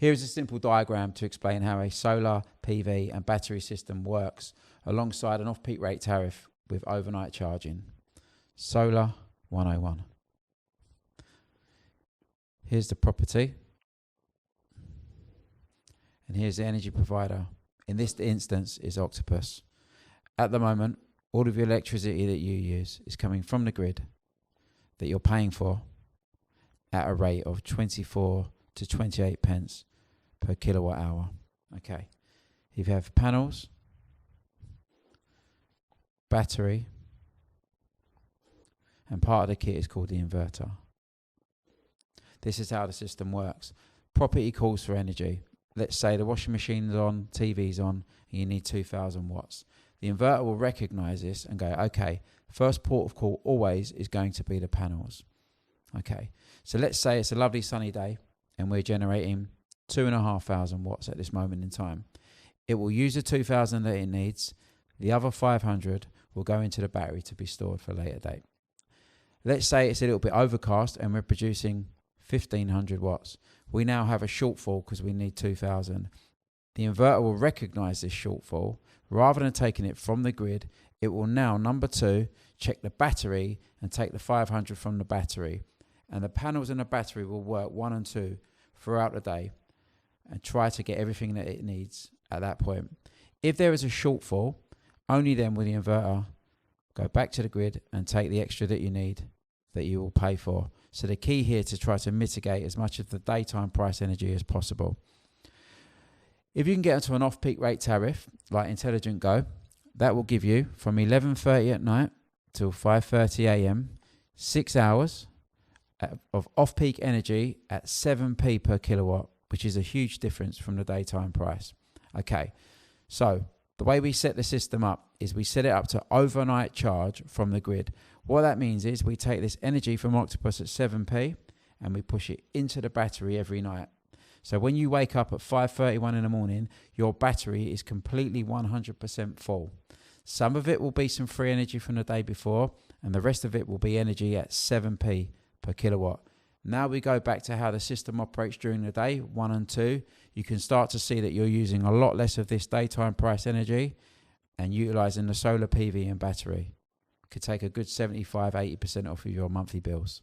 Here is a simple diagram to explain how a solar, PV and battery system works alongside an off-peak rate tariff with overnight charging. Solar 101. Here's the property. And here's the energy provider. In this instance is Octopus. At the moment, all of your electricity that you use is coming from the grid that you're paying for at a rate of 24 to 28 pence per kilowatt hour. Okay. If you have panels, battery, and part of the kit is called the inverter. This is how the system works. Property calls for energy. Let's say the washing machine's on, TV's on, and you need 2,000 watts. The inverter will recognize this and go, okay, first port of call always is going to be the panels. Okay, so let's say it's a lovely sunny day and we're generating 2,500 watts at this moment in time. It will use the 2,000 that it needs. The other 500 will go into the battery to be stored for a later date. Let's say it's a little bit overcast and we're producing 1,500 watts. We now have a shortfall because we need 2,000. The inverter will recognize this shortfall. Rather than taking it from the grid, it will now, number two, check the battery and take the 500 from the battery. And the panels and the battery will work 1 and 2 throughout the day and try to get everything that it needs at that point. If there is a shortfall, only then will the inverter go back to the grid and take the extra that you need that you will pay for. So the key here to try to mitigate as much of the daytime price energy as possible. If you can get into an off-peak rate tariff like Intelligent Go, that will give you from 11:30 at night till 5:30 a.m. 6 hours of off-peak energy at 7p per kilowatt, which is a huge difference from the daytime price. Okay, so the way we set the system up is we set it up to overnight charge from the grid. What that means is we take this energy from Octopus at 7p and we push it into the battery every night. So when you wake up at 5:31 in the morning, your battery is completely 100% full. Some of it will be some free energy from the day before, and the rest of it will be energy at 7p per kilowatt. Now we go back to how the system operates during the day, 1 and 2. You can start to see that you're using a lot less of this daytime price energy and utilizing the solar PV and battery. Could take a good 75-80% off of your monthly bills.